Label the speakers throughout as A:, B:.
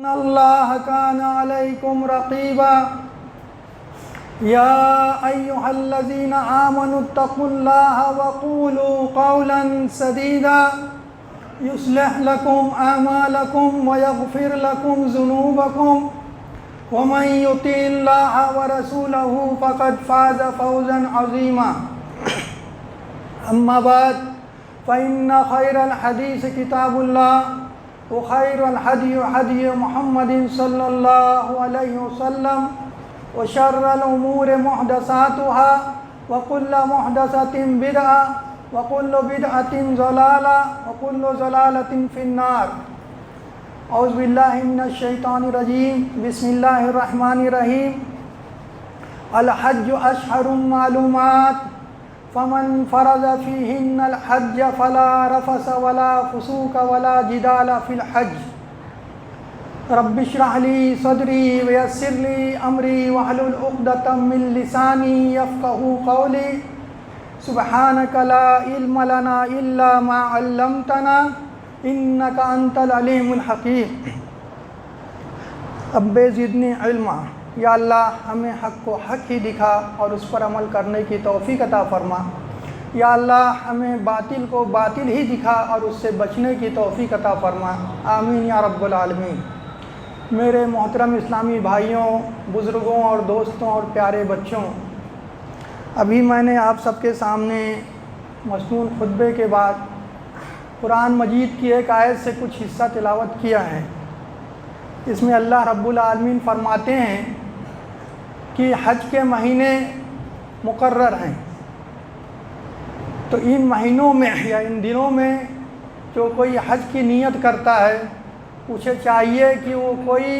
A: إن الله كان عليكم رقيبا يا أيها الذين آمنوا اتقوا الله وقولوا قولا سديدا يصلح لكم أعمالكم ويغفر لكم ذنوبكم ومن يطع الله ورسوله فقد فاز فوزا عظيما أما بعد فإن خير الحديث كتاب الله وخير الهدي هدي محمد صلى الله عليه وسلم وشر الأمور محدثاتها وكل محدثة بدعة وكل بدعة ضلالة وكل ضلالة في النار اعوذ باللہ من الشیطان الرجیم بسم اللہ الرحمن الرحیم الحج اشہر معلومات فمن فرض فیہن الحج فلا رفث ولا فسوق ولا جدال فی الحج رب اشرح لی صدری ویسر لی امری واحلل عقدۃ من لسانی یفقہوا قولی سبحانک لا علم لنا الا ما علمتنا انک انت العلیم الحکیم رب زدنی علما یا اللہ ہمیں حق کو حق ہی دکھا اور اس پر عمل کرنے کی توفیق عطا فرما یا اللہ ہمیں باطل کو باطل ہی دکھا اور اس سے بچنے کی توفیق عطا فرما آمین یا رب العالمین میرے محترم اسلامی بھائیوں بزرگوں اور دوستوں اور پیارے بچوں ابھی میں نے آپ سب کے سامنے مصنون خطبے کے بعد قرآن مجید کی ایک آیت سے کچھ حصہ تلاوت کیا ہے۔ اس میں اللہ رب العالمین فرماتے ہیں کہ حج کے مہینے مقرر ہیں، تو ان مہینوں میں یا ان دنوں میں جو کوئی حج کی نیت کرتا ہے اسے چاہیے کہ وہ کوئی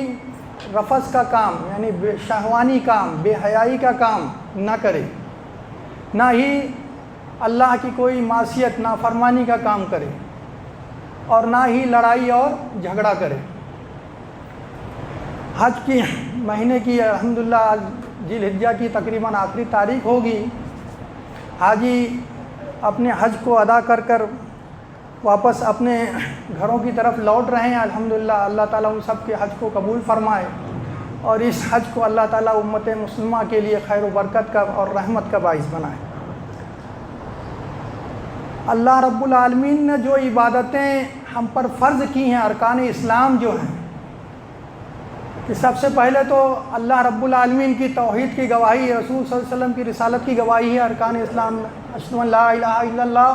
A: رفث کا کام یعنی شہوانی کام بے حیائی کا کام نہ کرے، نہ ہی اللہ کی کوئی معصیت نافرمانی کا کام کرے اور نہ ہی لڑائی اور جھگڑا کرے۔ حج کی مہینے کی الحمدللہ ذی الحجہ کی تقریباً آخری تاریخ ہوگی۔ حاجی اپنے حج کو ادا کر کر واپس اپنے گھروں کی طرف لوٹ رہے ہیں۔ الحمدللہ اللہ تعالیٰ ان سب کے حج کو قبول فرمائے اور اس حج کو اللہ تعالیٰ امت مسلمہ کے لیے خیر و برکت کا اور رحمت کا باعث بنائے۔ اللہ رب العالمین نے جو عبادتیں ہم پر فرض کی ہیں، ارکان اسلام جو ہیں، کہ سب سے پہلے تو اللہ رب العالمین کی توحید کی گواہی، رسول صلی اللہ علیہ وسلم کی رسالت کی گواہی ہے ارکان اسلام میں، اشہد ان لا الہ الا اللہ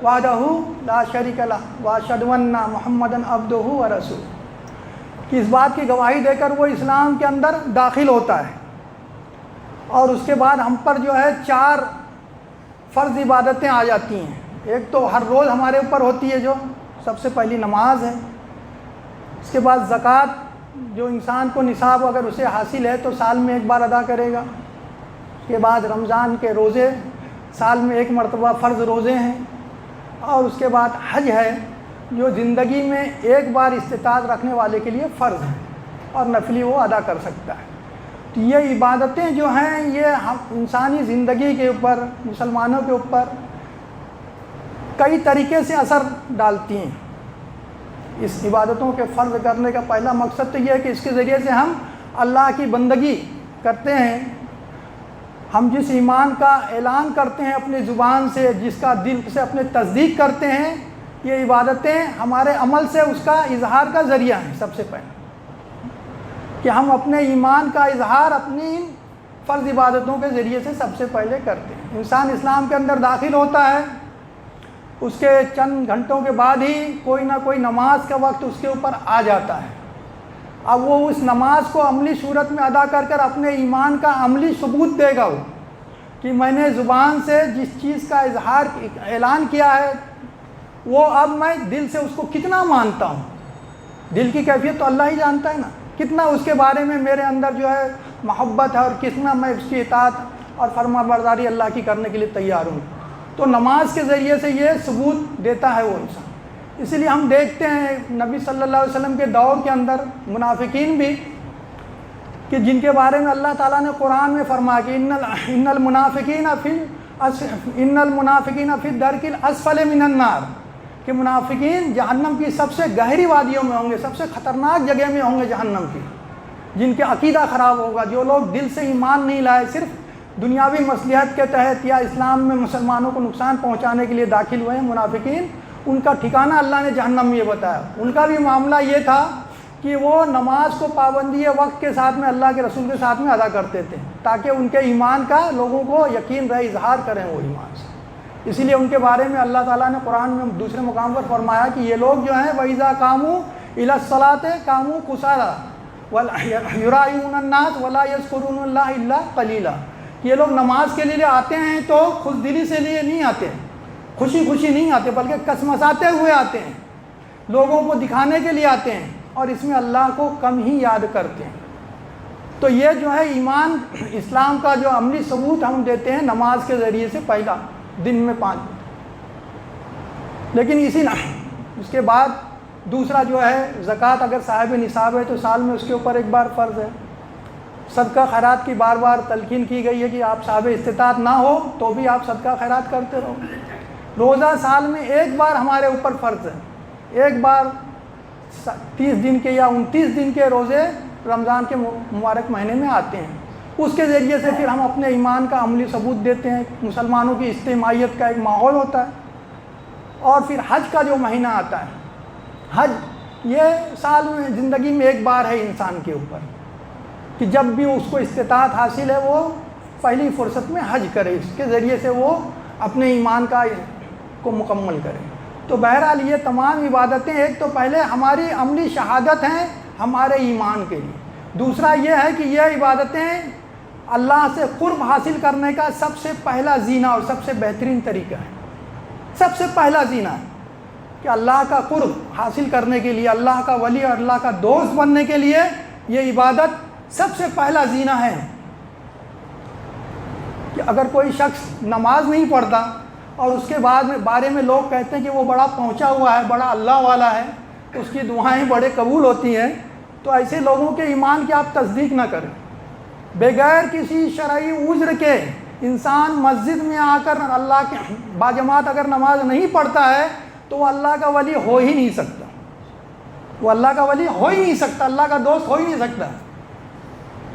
A: وحدہ لا شریک لہ واشہد ان محمدًا عبدہ ورسولہ، کہ اس بات کی گواہی دے کر وہ اسلام کے اندر داخل ہوتا ہے۔ اور اس کے بعد ہم پر جو ہے 4 فرض عبادتیں آ جاتی ہیں۔ ایک تو ہر روز ہمارے اوپر ہوتی ہے جو سب سے پہلی نماز ہے، اس کے بعد زکوٰۃ جو انسان کو نصاب اگر اسے حاصل ہے تو سال میں ایک بار ادا کرے گا، اس کے بعد رمضان کے روزے سال میں ایک مرتبہ فرض روزے ہیں، اور اس کے بعد حج ہے جو زندگی میں ایک بار استطاعت رکھنے والے کے لیے فرض ہے اور نفلی وہ ادا کر سکتا ہے۔ تو یہ عبادتیں جو ہیں یہ انسانی زندگی کے اوپر، مسلمانوں کے اوپر کئی طریقے سے اثر ڈالتی ہیں۔ اس عبادتوں کے فرض کرنے کا پہلا مقصد تو یہ ہے کہ اس کے ذریعے سے ہم اللہ کی بندگی کرتے ہیں، ہم جس ایمان کا اعلان کرتے ہیں اپنی زبان سے، جس کا دل سے اپنے تصدیق کرتے ہیں، یہ عبادتیں ہمارے عمل سے اس کا اظہار کا ذریعہ ہیں۔ سب سے پہلے کہ ہم اپنے ایمان کا اظہار اپنی فرض عبادتوں کے ذریعے سے سب سے پہلے کرتے ہیں۔ انسان اسلام کے اندر داخل ہوتا ہے، اس کے چند گھنٹوں کے بعد ہی کوئی نہ کوئی نماز کا وقت اس کے اوپر آ جاتا ہے۔ اب وہ اس نماز کو عملی صورت میں ادا کر کر اپنے ایمان کا عملی ثبوت دے گا، وہ کہ میں نے زبان سے جس چیز کا اظہار اعلان کیا ہے وہ اب میں دل سے اس کو کتنا مانتا ہوں۔ دل کی کیفیت تو اللہ ہی جانتا ہے نا، کتنا اس کے بارے میں میرے اندر جو ہے محبت ہے اور کتنا میں اس کی اطاعت اور فرما برداری اللہ کی کرنے کے لیے تیار ہوں۔ تو نماز کے ذریعے سے یہ ثبوت دیتا ہے وہ انسان۔ اسی لیے ہم دیکھتے ہیں نبی صلی اللہ علیہ وسلم کے دور کے اندر منافقین بھی، کہ جن کے بارے میں اللہ تعالیٰ نے قرآن میں فرمایا کہ ان المنافقین فی الدرک الاسفل من النار، کہ منافقین جہنم کی سب سے گہری وادیوں میں ہوں گے، سب سے خطرناک جگہ میں ہوں گے جہنم کی، جن کے عقیدہ خراب ہوگا، جو لوگ دل سے ایمان نہیں لائے، صرف دنیاوی مصلحت کے تحت یا اسلام میں مسلمانوں کو نقصان پہنچانے کے لیے داخل ہوئے ہیں منافقین، ان کا ٹھکانہ اللہ نے جہنم میں یہ بتایا۔ ان کا بھی معاملہ یہ تھا کہ وہ نماز کو پابندی وقت کے ساتھ میں اللہ کے رسول کے ساتھ میں ادا کرتے تھے، تاکہ ان کے ایمان کا لوگوں کو یقین رہے، اظہار کریں وہ ایمان سے۔ اسی لیے ان کے بارے میں اللہ تعالیٰ نے قرآن میں دوسرے مقام پر فرمایا کہ یہ لوگ جو ہیں وَإِذَا قَامُوا إِلَى الصَّلَاةِ قَامُوا كُسَالَىٰ يُرَائِيُونَ النَّاسَ وَلَا يَذْكُرُونَ اللَّهَ إِلَّا قَلِيلًا۔ یہ لوگ نماز کے لیے آتے ہیں تو خود دلی سے لیے نہیں آتے، خوشی خوشی نہیں آتے، بلکہ کسمساتے ہوئے آتے ہیں، لوگوں کو دکھانے کے لیے آتے ہیں، اور اس میں اللہ کو کم ہی یاد کرتے ہیں۔ تو یہ جو ہے ایمان اسلام کا جو عملی ثبوت ہم دیتے ہیں نماز کے ذریعے سے، پہلا دن میں 5 لیکن اس کے بعد دوسرا جو ہے زکوٰۃ، اگر صاحب نصاب ہے تو سال میں اس کے اوپر ایک بار فرض ہے۔ صدقہ خیرات کی بار بار تلقین کی گئی ہے کہ آپ صاحب استطاعت نہ ہو تو بھی آپ صدقہ خیرات کرتے رہو۔ روزہ سال میں ایک بار ہمارے اوپر فرض ہے، ایک بار 30 دن کے یا 29 دن کے روزے رمضان کے مبارک مہینے میں آتے ہیں، اس کے ذریعے سے پھر ہم اپنے ایمان کا عملی ثبوت دیتے ہیں۔ مسلمانوں کی اجتماعیت کا ایک ماحول ہوتا ہے۔ اور پھر حج کا جو مہینہ آتا ہے، حج یہ سال میں زندگی میں ایک بار ہے انسان کے اوپر، کہ جب بھی اس کو استطاعت حاصل ہے وہ پہلی فرصت میں حج کرے، اس کے ذریعے سے وہ اپنے ایمان کو مکمل کرے۔ تو بہرحال یہ تمام عبادتیں ایک تو پہلے ہماری عملی شہادت ہیں ہمارے ایمان کے لیے، دوسرا یہ ہے کہ یہ عبادتیں اللہ سے قرب حاصل کرنے کا سب سے پہلا زینہ اور سب سے بہترین طریقہ ہے۔ سب سے پہلا زینہ ہے کہ اللہ کا قرب حاصل کرنے کے لیے، اللہ کا ولی اور اللہ کا دوست بننے کے لیے یہ عبادت سب سے پہلا زینہ ہے۔ کہ اگر کوئی شخص نماز نہیں پڑھتا اور اس کے بعد میں بارے میں لوگ کہتے ہیں کہ وہ بڑا پہنچا ہوا ہے، بڑا اللہ والا ہے، اس کی دعائیں بڑے قبول ہوتی ہیں، تو ایسے لوگوں کے ایمان کی آپ تصدیق نہ کریں۔ بغیر کسی شرعی عذر کے انسان مسجد میں آ کر اللہ کے باجماعت اگر نماز نہیں پڑھتا ہے تو وہ اللہ کا ولی ہو ہی نہیں سکتا، وہ اللہ کا ولی ہو ہی نہیں سکتا، اللہ کا دوست ہو ہی نہیں سکتا۔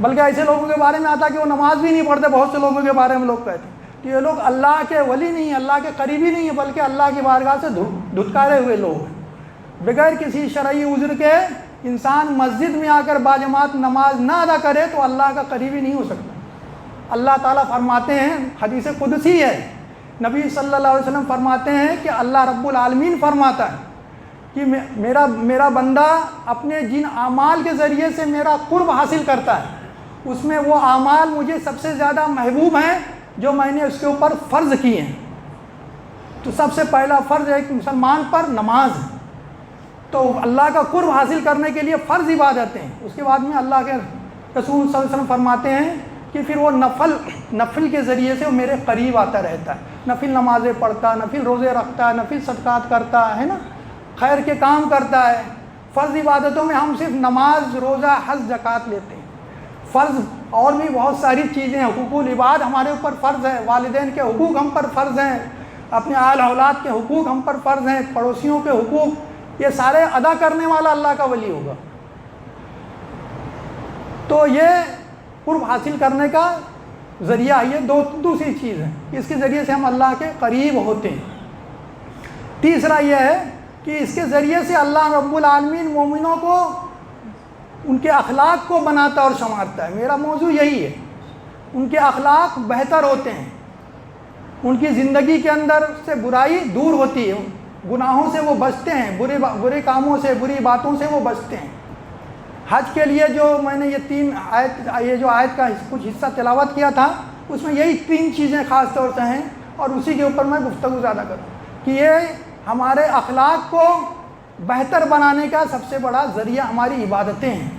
A: بلکہ ایسے لوگوں کے بارے میں آتا کہ وہ نماز بھی نہیں پڑھتے، بہت سے لوگوں کے بارے میں لوگ کہتے ہیں کہ یہ لوگ اللہ کے ولی نہیں ہیں، اللہ کے قریبی نہیں ہیں، بلکہ اللہ کی بارگاہ سے دھتکارے ہوئے لوگ ہیں۔ بغیر کسی شرعی عذر کے انسان مسجد میں آ کر باجماعت نماز نہ ادا کرے تو اللہ کا قریبی نہیں ہو سکتا۔ اللہ تعالیٰ فرماتے ہیں، حدیث قدسی ہے، نبی صلی اللہ علیہ وسلم فرماتے ہیں کہ اللہ رب العالمین فرماتا ہے کہ میرا بندہ اپنے جن اعمال کے ذریعے سے میرا قرب حاصل کرتا ہے اس میں وہ اعمال مجھے سب سے زیادہ محبوب ہیں جو میں نے اس کے اوپر فرض کیے ہیں۔ تو سب سے پہلا فرض ایک مسلمان پر نماز ہے۔ تو اللہ کا قرب حاصل کرنے کے لیے فرض عبادتیں ہیں، اس کے بعد میں اللہ کے رسول صلی اللہ علیہ وسلم فرماتے ہیں کہ پھر وہ نفل کے ذریعے سے وہ میرے قریب آتا رہتا ہے، نفل نمازیں پڑھتا، نفل روزے رکھتا ہے، نفل صدقات کرتا ہے نا، خیر کے کام کرتا ہے۔ فرض عبادتوں میں ہم صرف نماز، روزہ، حج، زکوٰۃ لیتے ہیں۔ فرض اور بھی بہت ساری چیزیں ہیں، حقوق العباد ہمارے اوپر فرض ہے، والدین کے حقوق ہم پر فرض ہیں، اپنے آل اولاد کے حقوق ہم پر فرض ہیں، پڑوسیوں کے حقوق، یہ سارے ادا کرنے والا اللہ کا ولی ہوگا۔ تو یہ قرب حاصل کرنے کا ذریعہ یہ دوسری چیز ہے، اس کے ذریعے سے ہم اللہ کے قریب ہوتے ہیں۔ تیسرا یہ ہے کہ اس کے ذریعے سے اللہ رب العالمین مومنوں کو ان کے اخلاق کو بناتا اور سنوارتا ہے۔ میرا موضوع یہی ہے، ان کے اخلاق بہتر ہوتے ہیں، ان کی زندگی کے اندر سے برائی دور ہوتی ہے، گناہوں سے وہ بچتے ہیں، برے کاموں سے، بری باتوں سے وہ بچتے ہیں۔ حج کے لیے جو میں نے یہ جو آیت کا کچھ حصہ تلاوت کیا تھا اس میں یہی 3 چیزیں خاص طور سے ہیں، اور اسی کے اوپر میں گفتگو زیادہ کروں کہ یہ ہمارے اخلاق کو بہتر بنانے کا سب سے بڑا ذریعہ ہماری عبادتیں ہیں۔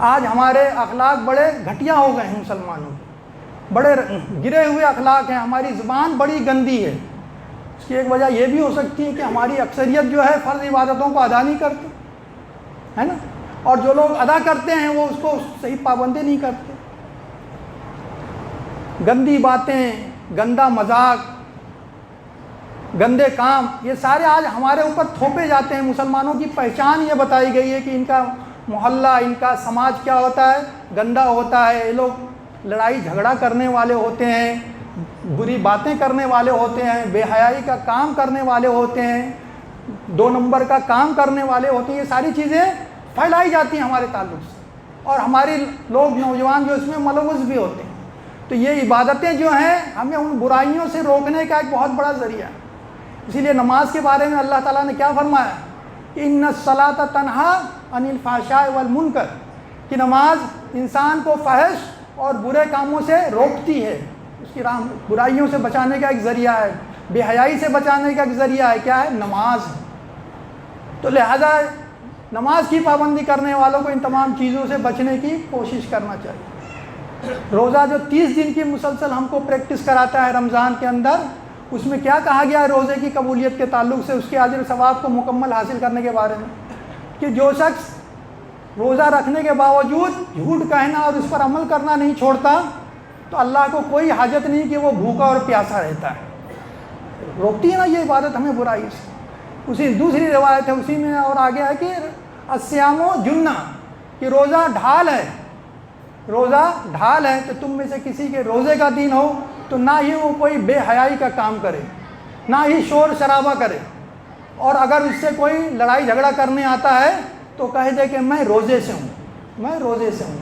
A: آج ہمارے اخلاق بڑے گھٹیا ہو گئے ہیں، مسلمانوں کے بڑے گرے ہوئے اخلاق ہیں، ہماری زبان بڑی گندی ہے۔ اس کی ایک وجہ یہ بھی ہو سکتی ہے کہ ہماری اکثریت جو ہے فرض عبادتوں کو ادا نہیں کرتی ہے نا، اور جو لوگ ادا کرتے ہیں وہ اس کو صحیح پابندی نہیں کرتے۔ گندی باتیں، گندا مذاق، گندے کام، یہ سارے آج ہمارے اوپر تھوپے جاتے ہیں۔ مسلمانوں کی پہچان یہ بتائی گئی ہے کہ ان کا محلہ، ان کا سماج کیا ہوتا ہے؟ گندا ہوتا ہے۔ یہ لوگ لڑائی جھگڑا کرنے والے ہوتے ہیں، بری باتیں کرنے والے ہوتے ہیں، بے حیائی کا کام کرنے والے ہوتے ہیں، 2 نمبر کا کام کرنے والے ہوتے ہیں۔ یہ ساری چیزیں پھیلائی جاتی ہیں ہمارے تعلق سے، اور ہمارے لوگ نوجوان جو اس میں ملوث بھی ہوتے ہیں۔ تو یہ عبادتیں جو ہیں ہمیں ان برائیوں سے روکنے کا ایک بہت بڑا ذریعہ ہے۔ اسی لیے نماز کے بارے میں اللہ تعالیٰ نے کیا فرمایا کہ ان الصلاۃ تنہا عن الفحشاء والمنکر، کہ نماز انسان کو فحش اور برے کاموں سے روکتی ہے، اس کی برائیوں سے بچانے کا ایک ذریعہ ہے، بے حیائی سے بچانے کا ایک ذریعہ ہے۔ کیا ہے؟ نماز۔ تو لہذا نماز کی پابندی کرنے والوں کو ان تمام چیزوں سے بچنے کی کوشش کرنا چاہیے۔ روزہ جو 30 دن کی مسلسل ہم کو پریکٹس کراتا ہے رمضان کے اندر، اس میں کیا کہا گیا ہے روزے کی قبولیت کے تعلق سے، اس کے اجر و ثواب کو مکمل حاصل کرنے کے بارے میں، کہ جو شخص روزہ رکھنے کے باوجود جھوٹ کہنا اور اس پر عمل کرنا نہیں چھوڑتا، تو اللہ کو کوئی حاجت نہیں کہ وہ بھوکا اور پیاسا رہتا ہے۔ روکتی ہے نا یہ عبادت ہمیں برائی سے۔ اسی دوسری روایت ہے اسی میں اور آگے ہے کہ الصیام جنہ، کہ روزہ ڈھال ہے، روزہ ڈھال ہے۔ تو تم میں سے کسی کے روزے کا دن ہو تو نہ ہی وہ کوئی بے حیائی کا کام کرے، نہ ہی شور شرابہ کرے، اور اگر اس سے کوئی لڑائی جھگڑا کرنے آتا ہے تو کہہ دے کہ میں روزے سے ہوں، میں روزے سے ہوں۔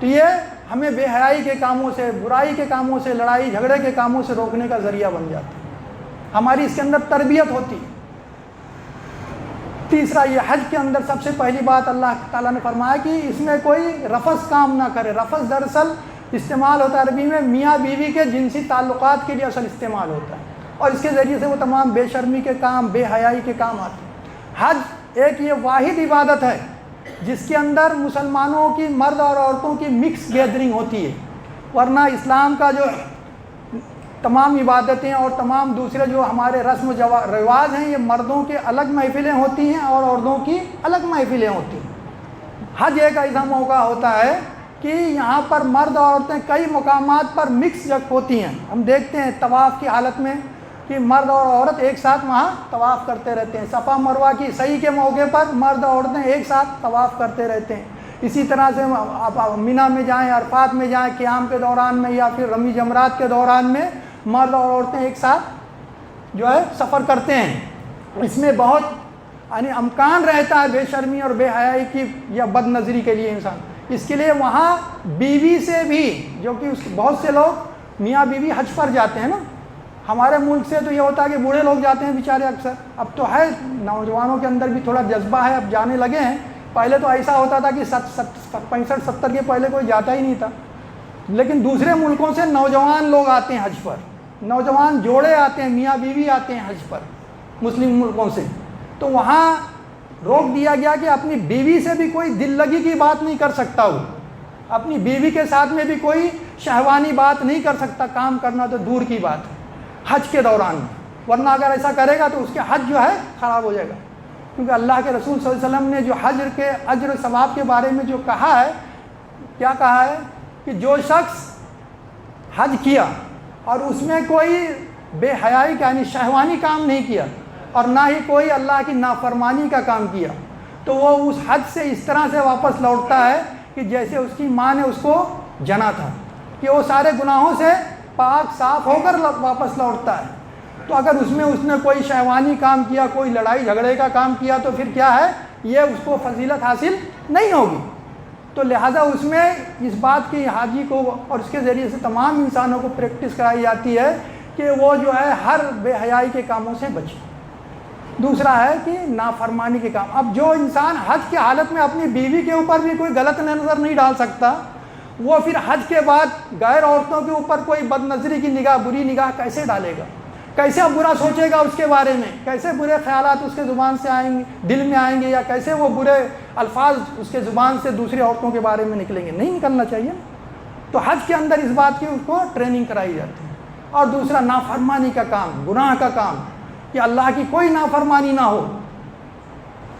A: تو یہ ہمیں بے حیائی کے کاموں سے، برائی کے کاموں سے، لڑائی جھگڑے کے کاموں سے روکنے کا ذریعہ بن جاتا ہے، ہماری اس کے اندر تربیت ہوتی ہے۔ تیسرا، یہ حج کے اندر سب سے پہلی بات اللہ تعالیٰ نے فرمایا کہ اس میں کوئی رفث کام نہ کرے۔ رفث دراصل استعمال ہوتا ہے عربی میں میاں بیوی کے جنسی تعلقات کے لیے اصل استعمال ہوتا ہے، اور اس کے ذریعے سے وہ تمام بے شرمی کے کام، بے حیائی کے کام آتے ہیں۔ حج ایک یہ واحد عبادت ہے جس کے اندر مسلمانوں کی، مرد اور عورتوں کی مکس گیدرنگ ہوتی ہے، ورنہ اسلام کا جو تمام عبادتیں اور تمام دوسرے جو ہمارے رسم و رواج ہیں، یہ مردوں کے الگ محفلیں ہوتی ہیں اور عورتوں کی الگ محفلیں ہوتی ہیں۔ حج ایک ایسا موقع ہوتا ہے کہ یہاں پر مرد اور عورتیں کئی مقامات پر مکس جب ہوتی ہیں۔ ہم دیکھتے ہیں طواف کی حالت میں کہ مرد اور عورت ایک ساتھ وہاں طواف کرتے رہتے ہیں۔ صفا مروہ کی سعی کے موقع پر مرد اور عورتیں ایک ساتھ طواف کرتے رہتے ہیں۔ اسی طرح سے آپ مینا میں جائیں، عرفات میں جائیں، قیام کے دوران میں یا پھر رمی جمرات کے دوران میں مرد اور عورتیں ایک ساتھ جو ہے سفر کرتے ہیں۔ اس میں بہت یعنی امکان رہتا ہے بے شرمی اور بے حیائی کی یا بد نظری کے لیے انسان۔ اس کے لیے وہاں بیوی سے بھی، جو کہ بہت سے لوگ میاں بیوی حج پر جاتے ہیں نا، ہمارے ملک سے تو یہ ہوتا ہے کہ بوڑھے لوگ جاتے ہیں بیچارے اکثر، اب تو ہے نوجوانوں کے اندر بھی تھوڑا جذبہ ہے، اب جانے لگے ہیں۔ پہلے تو ایسا ہوتا تھا کہ 65-70 کے پہلے کوئی جاتا ہی نہیں تھا، لیکن دوسرے ملکوں سے نوجوان لوگ آتے ہیں حج پر، نوجوان جوڑے آتے ہیں، میاں بیوی آتے ہیں حج پر مسلم ملکوں سے۔ تو وہاں روک دیا گیا کہ اپنی بیوی سے بھی کوئی دل لگی کی بات نہیں کر سکتا، وہ اپنی بیوی کے ساتھ میں بھی کوئی شہوانی بات نہیں کر سکتا، کام کرنا تو دور کی بات ہے حج کے دوران میں، ورنہ اگر ایسا کرے گا تو اس کے حج جو ہے خراب ہو جائے گا۔ کیونکہ اللہ کے رسول صلی اللہ علیہ وسلم نے جو حج کے اجر و ثواب کے بارے میں جو کہا ہے، کیا کہا ہے کہ جو شخص حج کیا اور اس میں کوئی بے حیائی کا یعنی شہوانی کام نہیں کیا اور نہ ہی کوئی اللہ کی نافرمانی کا کام کیا، تو وہ اس حج سے اس طرح سے واپس لوٹتا ہے کہ جیسے اس کی ماں نے اس کو جنا تھا، کہ وہ سارے گناہوں سے پاک صاف ہو کر واپس لوٹتا ہے۔ تو اگر اس نے کوئی شہوانی کام کیا، کوئی لڑائی جھگڑے کا کام کیا، تو پھر کیا ہے، یہ اس کو فضیلت حاصل نہیں ہوگی۔ تو لہٰذا اس میں اس بات کی حاجی کو اور اس کے ذریعے سے تمام انسانوں کو پریکٹس کرائی جاتی ہے کہ وہ جو ہے ہر بے حیائی کے کاموں سے بچے۔ دوسرا ہے کہ نافرمانی کے کام۔ اب جو انسان حج کی حالت میں اپنی بیوی کے اوپر بھی کوئی غلط نظر نہیں ڈال سکتا، وہ پھر حج کے بعد غیر عورتوں کے اوپر کوئی بد نظری کی نگاہ، بری نگاہ کیسے ڈالے گا؟ کیسے برا سوچے گا اس کے بارے میں؟ کیسے برے خیالات اس کے زبان سے آئیں گے، دل میں آئیں گے، یا کیسے وہ برے الفاظ اس کے زبان سے دوسری عورتوں کے بارے میں نکلیں گے؟ نہیں نکلنا چاہیے۔ تو حج کے اندر اس بات کی اس کو ٹریننگ کرائی جاتی ہے۔ اور دوسرا نافرمانی کا کام، گناہ کا کام، کہ اللہ کی کوئی نافرمانی نہ ہو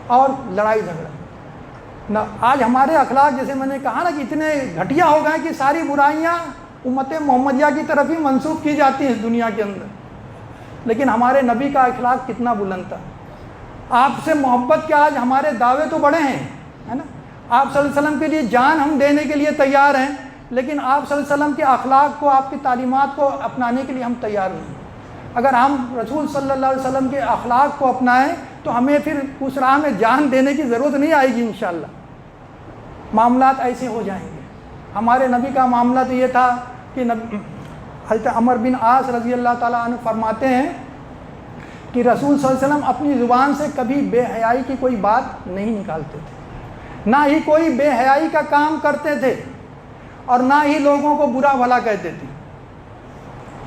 A: اور لڑائی جھگڑا۔ آج ہمارے اخلاق جیسے میں نے کہا نا کہ اتنے گھٹیا ہو گئے کہ ساری برائیاں امت محمدیہ کی طرف ہی منسوب کی جاتی ہیں اس دنیا کے اندر۔ لیکن ہمارے نبی کا اخلاق کتنا بلند تھا. آپ سے محبت کے آج ہمارے دعوے تو بڑے ہیں, ہے نا. آپ صلی اللہ علیہ وسلم کے لیے جان ہم دینے کے لیے تیار ہیں, لیکن آپ صلی اللہ علیہ وسلم کے اخلاق کو, آپ کی تعلیمات کو اپنانے کے لیے ہم تیار نہیں. اگر ہم رسول صلی اللہ علیہ وسلم کے اخلاق کو اپنائیں تو ہمیں پھر اس راہ میں جان دینے کی ضرورت نہیں آئے گی انشاءاللہ. معاملات ایسے ہو جائیں گے. ہمارے نبی کا معاملہ تو یہ تھا کہ حضرت عمر بن عاص رضی اللہ تعالیٰ عنہ فرماتے ہیں کہ رسول صلی اللہ علیہ وسلم اپنی زبان سے کبھی بے حیائی کی کوئی بات نہیں نکالتے تھے, نہ ہی کوئی بے حیائی کا کام کرتے تھے, اور نہ ہی لوگوں کو برا بھلا کہتے تھے.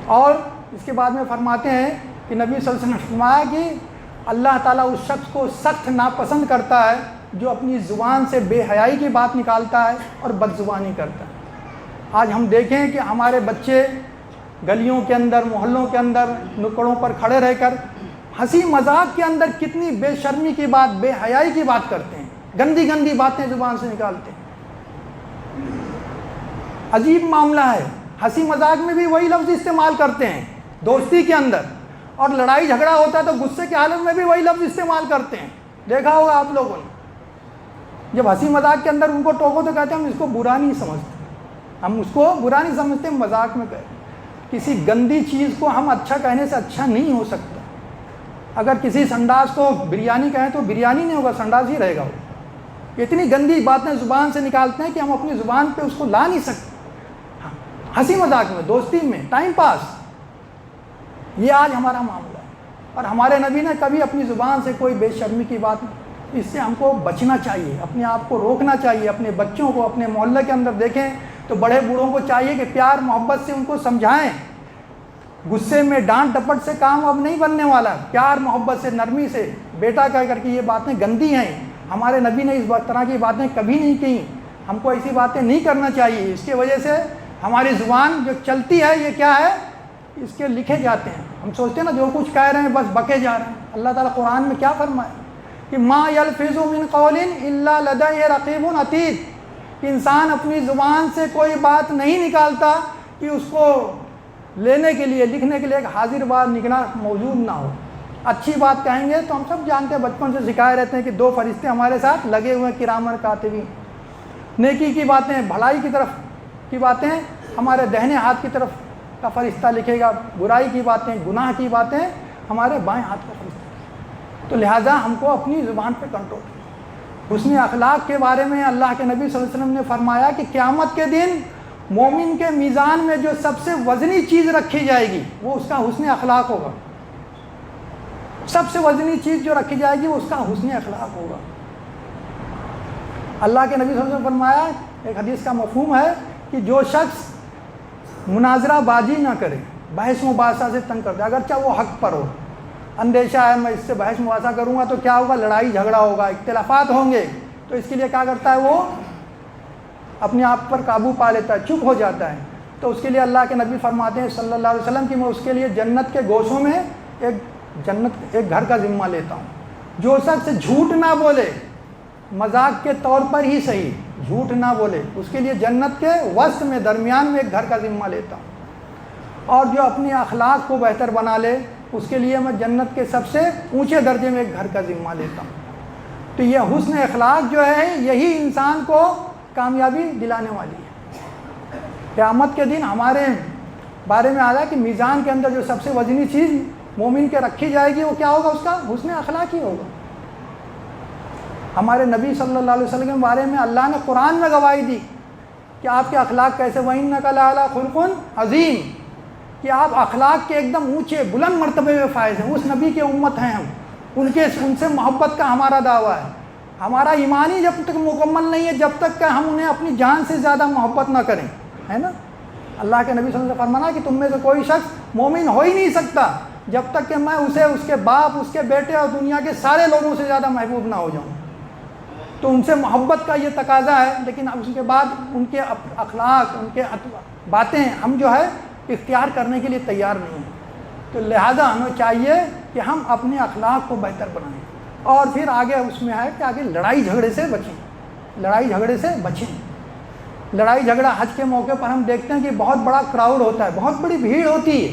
A: اور اس کے بعد میں فرماتے ہیں کہ نبی صلی اللہ علیہ وسلم نے فرمایا کہ اللہ تعالیٰ اس شخص کو سخت ناپسند کرتا ہے جو اپنی زبان سے بے حیائی کی بات نکالتا ہے اور بد زبانی کرتا ہے. آج ہم دیکھیں کہ ہمارے بچے گلیوں کے اندر, محلوں کے اندر, نکڑوں پر کھڑے رہ کر ہنسی مذاق کے اندر کتنی بے شرمی کی بات, بے حیائی کی بات کرتے ہیں, گندی گندی باتیں زبان سے نکالتے ہیں. عجیب معاملہ ہے. ہنسی مذاق میں بھی وہی لفظ استعمال کرتے ہیں دوستی کے اندر, اور لڑائی جھگڑا ہوتا ہے تو غصے کی حالت میں بھی وہی لفظ استعمال کرتے ہیں. دیکھا ہوگا آپ لوگوں نے, جب ہنسی مذاق کے اندر ان کو ٹوکو تو کہتے ہیں ہم اس کو برا نہیں سمجھتے, ہم اس کو برا نہیں سمجھتے, مذاق میں کہتے. کسی گندی چیز کو ہم اچھا کہنے سے اچھا نہیں ہو سکتا. اگر کسی سنڈاس کو بریانی کہیں تو بریانی نہیں ہوگا, سنڈاس ہی رہے گا وہ. اتنی گندی باتیں زبان سے نکالتے ہیں کہ ہم اپنی زبان پہ اس کو لا نہیں سکتے. ہنسی مذاق میں, دوستی میں, ٹائم پاس, یہ آج ہمارا معاملہ ہے. اور ہمارے نبی نے کبھی اپنی زبان سے کوئی بے شرمی کی بات نہیں. اس سے ہم کو بچنا چاہیے, اپنے آپ کو روکنا چاہیے. اپنے بچوں کو اپنے محلے کے اندر دیکھیں تو بڑے بوڑھوں کو چاہیے کہ پیار محبت سے ان کو سمجھائیں. غصے میں ڈانٹ ڈپٹ سے کام اب نہیں بننے والا. پیار محبت سے, نرمی سے بیٹا کہہ کر کے یہ باتیں گندی ہیں. ہمارے نبی نے اس طرح کی باتیں کبھی نہیں کی. ہم کو ایسی باتیں نہیں کرنا چاہیے. اس کی وجہ سے ہماری زبان جو چلتی ہے یہ کیا ہے, اس کے لکھے جاتے ہیں. ہم سوچتے ہیں نا جو کچھ کہہ رہے ہیں بس بکے جا رہے ہیں. اللہ تعالیٰ قرآن میں کیا فرمائے کہ ما یلفظ من قول الا لدیہ رقیب عتید, کہ انسان اپنی زبان سے کوئی بات نہیں نکالتا کہ اس کو لینے کے لیے, لکھنے کے لیے ایک حاضر بات نکلا موجود نہ ہو. اچھی بات کہیں گے تو ہم سب جانتے ہیں, بچپن سے سکھائے رہتے ہیں کہ دو فرشتے ہمارے ساتھ لگے ہوئے ہیں, کرامن کاتبین. نیکی کی باتیں, بھلائی کی طرف کی باتیں ہمارے دہنے ہاتھ کی طرف کا فرشتہ لکھے گا, برائی کی باتیں, گناہ کی باتیں ہمارے بائیں ہاتھ کا فرشتہ. تو لہٰذا ہم کو اپنی زبان پہ کنٹرول. حسن اخلاق کے بارے میں اللہ کے نبی صلی اللہ علیہ وسلم نے فرمایا کہ قیامت کے دن مومن کے میزان میں جو سب سے وزنی چیز رکھی جائے گی وہ اس کا حسن اخلاق ہوگا. سب سے وزنی چیز جو رکھی جائے گی وہ اس کا حسن اخلاق ہوگا. اللہ کے نبی صلی اللہ علیہ وسلم نے فرمایا, ایک حدیث کا مفہوم ہے کہ جو شخص مناظرہ بازی نہ کرے, بحث مباحثہ سے تنگ کرتا ہے, اگرچہ وہ حق پر ہو, اندیشہ ہے میں اس سے بحث مباحثہ کروں گا تو کیا ہوگا, لڑائی جھگڑا ہوگا, اختلافات ہوں گے, تو اس کے لیے کیا کرتا ہے, وہ اپنے آپ پر قابو پا لیتا ہے, چپ ہو جاتا ہے. تو اس کے لیے اللہ کے نبی فرماتے ہیں صلی اللہ علیہ وسلم کہ میں اس کے لیے جنت کے گوشوں میں ایک گھر کا ذمہ لیتا ہوں. جو شخص جھوٹ نہ بولے, مذاق کے طور پر ہی صحیح, جھوٹ نہ بولے, اس کے لیے جنت کے وسط میں, درمیان میں ایک گھر کا ذمہ لیتا ہوں. اور جو اپنے اخلاق کو بہتر بنا لے اس کے لیے میں جنت کے سب سے اونچے درجے میں ایک گھر کا ذمہ لیتا ہوں. تو یہ حسن اخلاق جو ہے یہی انسان کو کامیابی دلانے والی ہے. قیامت کے دن ہمارے بارے میں آیا کہ میزان کے اندر جو سب سے وزنی چیز مومن کے رکھی جائے گی وہ کیا ہوگا, اس کا حسن اخلاق ہی ہوگا. ہمارے نبی صلی اللہ علیہ وسلم کے بارے میں اللہ نے قرآن میں گواہی دی کہ آپ کے اخلاق کیسے, وَإِنَّكَ لَعَلَىٰ خُلُقٍ عَظِيمٍ, کہ آپ اخلاق کے ایک دم اونچے بلند مرتبے میں فائز ہیں. اس نبی کی امت ہیں ہم, ان سے محبت کا ہمارا دعویٰ ہے. ہمارا ایمان ہی جب تک مکمل نہیں ہے جب تک کہ ہم انہیں اپنی جان سے زیادہ محبت نہ کریں, ہے نا. اللہ کے نبی صلی اللہ علیہ وسلم فرمانا کہ تم میں سے کوئی شخص مومن ہو ہی نہیں سکتا جب تک کہ میں اسے, اس کے باپ, اس کے بیٹے اور دنیا کے سارے لوگوں سے زیادہ محبوب نہ ہو جاؤں. تو ان سے محبت کا یہ تقاضا ہے, لیکن اب اس کے بعد ان کے اخلاق, ان کے باتیں ہم جو ہے اختیار کرنے کے لیے تیار نہیں ہیں. تو لہٰذا ہمیں چاہیے کہ ہم اپنے اخلاق کو بہتر بنائیں. اور پھر آگے اس میں ہے کہ آگے لڑائی جھگڑے سے بچیں, لڑائی جھگڑے سے بچیں. لڑائی جھگڑا حج کے موقع پر ہم دیکھتے ہیں کہ بہت بڑا کراؤڈ ہوتا ہے, بہت بڑی بھیڑ ہوتی ہے.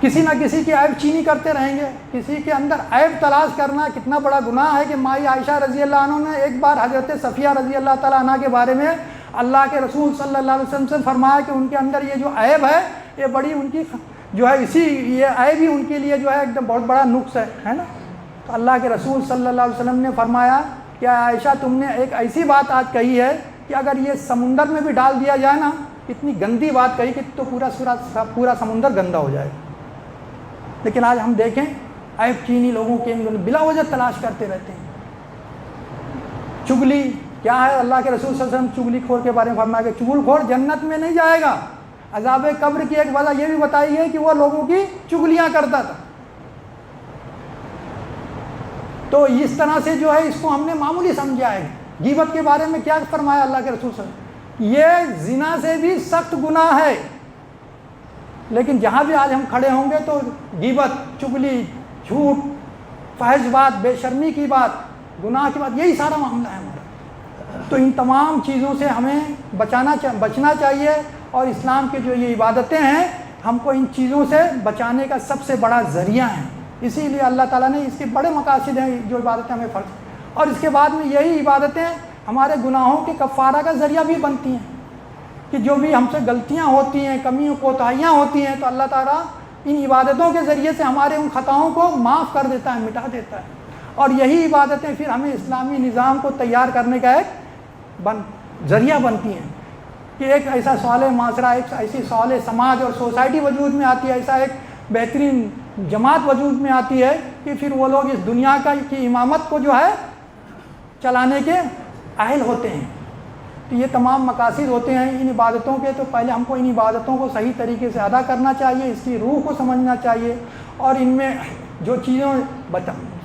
A: کسی نہ کسی کی عیب چینی کرتے رہیں گے. کسی کے اندر عیب تلاش کرنا کتنا بڑا گناہ ہے کہ مائی عائشہ رضی اللہ عنہ نے ایک بار حضرت صفیہ رضی اللہ تعالیٰ عنہ کے بارے میں اللہ کے رسول صلی اللہ علیہ وسلم سے فرمایا کہ ان کے اندر یہ جو عیب ہے یہ بڑی ان کی جو ہے یہ عیب ہی ان کے لیے جو ہے ایک دم بہت بڑا نقص ہے نا. تو اللہ کے رسول صلی اللہ علیہ وسلم نے فرمایا کہ عائشہ تم نے ایک ایسی بات آج کہی ہے کہ اگر یہ سمندر میں بھی ڈال دیا جائے نا، اتنی گندی بات کہی کہ تو پورا سمندر گندا ہو جائے. لیکن آج ہم دیکھیں عیب چینی لوگوں کے بلا وجہ تلاش کرتے رہتے ہیں. چگلی کیا ہے؟ اللہ کے رسول صلی اللہ علیہ وسلم چگلی خور کے بارے میں فرمایا کہ چگل خور جنت میں نہیں جائے گا. عذاب قبر کی ایک وجہ یہ بھی بتائی ہے کہ وہ لوگوں کی چگلیاں کرتا تھا. تو اس طرح سے جو ہے اس کو ہم نے معمولی سمجھا ہے. غیبت کے بارے میں کیا فرمایا اللہ کے رسول صلی اللہ علیہ وسلم؟ یہ زنا سے بھی سخت گناہ ہے. لیکن جہاں بھی آج ہم کھڑے ہوں گے تو غیبت، چگلی، جھوٹ، فحش بات، بے شرمی کی بات، گناہ کی بات، یہی سارا معاملہ ہے ہمارا. تو ان تمام چیزوں سے ہمیں بچنا چاہیے. اور اسلام کی جو یہ عبادتیں ہیں ہم کو ان چیزوں سے بچانے کا سب سے بڑا ذریعہ ہیں. اسی لیے اللہ تعالیٰ نے اس کے بڑے مقاصد ہیں جو عبادتیں ہمیں فرض. اور اس کے بعد میں یہی عبادتیں ہمارے گناہوں کے کفارہ کا ذریعہ بھی بنتی ہیں کہ جو بھی ہم سے غلطیاں ہوتی ہیں، کمیوں کوتاہیاں ہوتی ہیں تو اللہ تعالیٰ ان عبادتوں کے ذریعے سے ہمارے ان خطاؤں کو معاف کر دیتا ہے، مٹا دیتا ہے. اور یہی عبادتیں پھر ہمیں اسلامی نظام کو تیار کرنے کا ایک ذریعہ بنتی ہیں کہ ایک ایسا صالح معاشرہ، ایک ایسی صالح سماج اور سوسائٹی وجود میں آتی ہے، ایسا ایک بہترین جماعت وجود میں آتی ہے کہ پھر وہ لوگ اس دنیا کی امامت کو جو ہے چلانے کے اہل ہوتے ہیں. تو یہ تمام مقاصد ہوتے ہیں ان عبادتوں کے. تو پہلے ہم کو ان عبادتوں کو صحیح طریقے سے ادا کرنا چاہیے، اس کی روح کو سمجھنا چاہیے. اور ان میں جو چیزوں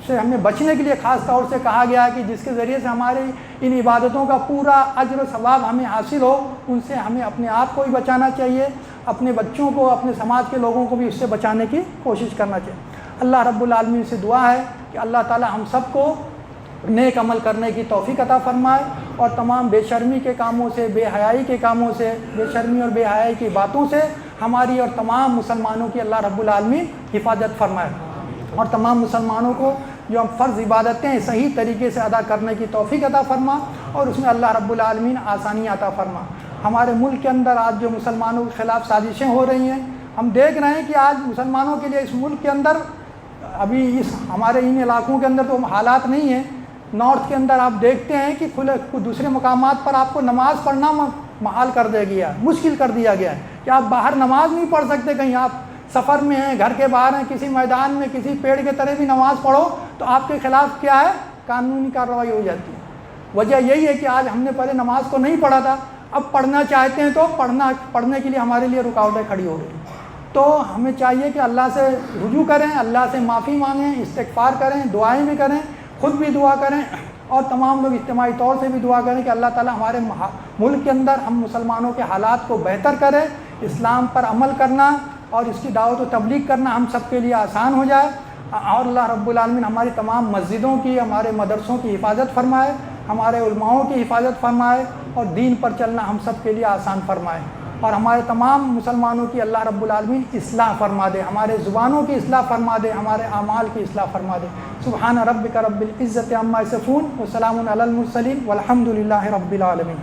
A: سے ہمیں بچنے کے لیے خاص طور سے کہا گیا ہے کہ جس کے ذریعے سے ہمارے ان عبادتوں کا پورا اجر و ثواب ہمیں حاصل ہو، ان سے ہمیں اپنے آپ کو بھی بچانا چاہیے، اپنے بچوں کو، اپنے سماج کے لوگوں کو بھی اس سے بچانے کی کوشش کرنا چاہیے. اللہ رب العالمین سے دعا ہے کہ اللہ تعالی ہم سب کو نیک عمل کرنے کی توفیق عطا فرمائے اور تمام بے شرمی کے کاموں سے، بے حیائی کے کاموں سے، بے شرمی اور بے حیائی کی باتوں سے ہماری اور تمام مسلمانوں کی اللہ رب العالمین حفاظت فرمائے. اور تمام مسلمانوں کو جو ہم فرض عبادتیں صحیح طریقے سے ادا کرنے کی توفیق عطا فرما اور اس میں اللہ رب العالمین آسانی عطا فرما. ہمارے ملک کے اندر آج جو مسلمانوں کے خلاف سازشیں ہو رہی ہیں، ہم دیکھ رہے ہیں کہ آج مسلمانوں کے لیے اس ملک کے اندر ابھی اس ہمارے ان علاقوں کے اندر تو حالات نہیں ہیں. نارتھ کے اندر آپ دیکھتے ہیں کہ دوسرے مقامات پر آپ کو نماز پڑھنا محال کر دیا گیا، مشکل کر دیا گیا ہے کہ آپ باہر نماز نہیں پڑھ سکتے. کہیں آپ سفر میں ہیں، گھر کے باہر ہیں، کسی میدان میں کسی پیڑ کے تلے بھی نماز پڑھو تو آپ کے خلاف کیا ہے؟ قانونی کارروائی ہو جاتی ہے. وجہ یہی ہے کہ آج ہم نے پہلے نماز کو نہیں پڑھا تھا، اب پڑھنا چاہتے ہیں تو پڑھنے کے لیے ہمارے لیے رکاوٹیں کھڑی ہو رہی ہیں. تو ہمیں چاہیے کہ اللہ سے رجوع کریں، اللہ سے معافی مانگیں، استغفار کریں، دعائیں بھی کریں، خود بھی دعا کریں اور تمام لوگ اجتماعی طور سے بھی دعا کریں کہ اللہ تعالیٰ ہمارے ملک کے اندر ہم مسلمانوں کے حالات کو بہتر کرے، اسلام پر عمل کرنا اور اس کی دعوت و تبلیغ کرنا ہم سب کے لیے آسان ہو جائے. اور اللہ رب العالمین ہماری تمام مسجدوں کی، ہمارے مدرسوں کی حفاظت فرمائے، ہمارے علماؤں کی حفاظت فرمائے اور دین پر چلنا ہم سب کے لیے آسان فرمائے. اور ہمارے تمام مسلمانوں کی اللہ رب العالمین اصلاح فرما دے، ہمارے زبانوں کی اصلاح فرما دے، ہمارے اعمال کی اصلاح فرما دے. سبحان ربک رب العزت عما یصفون وسلام علی المرسلین والحمد للہ رب العالمین.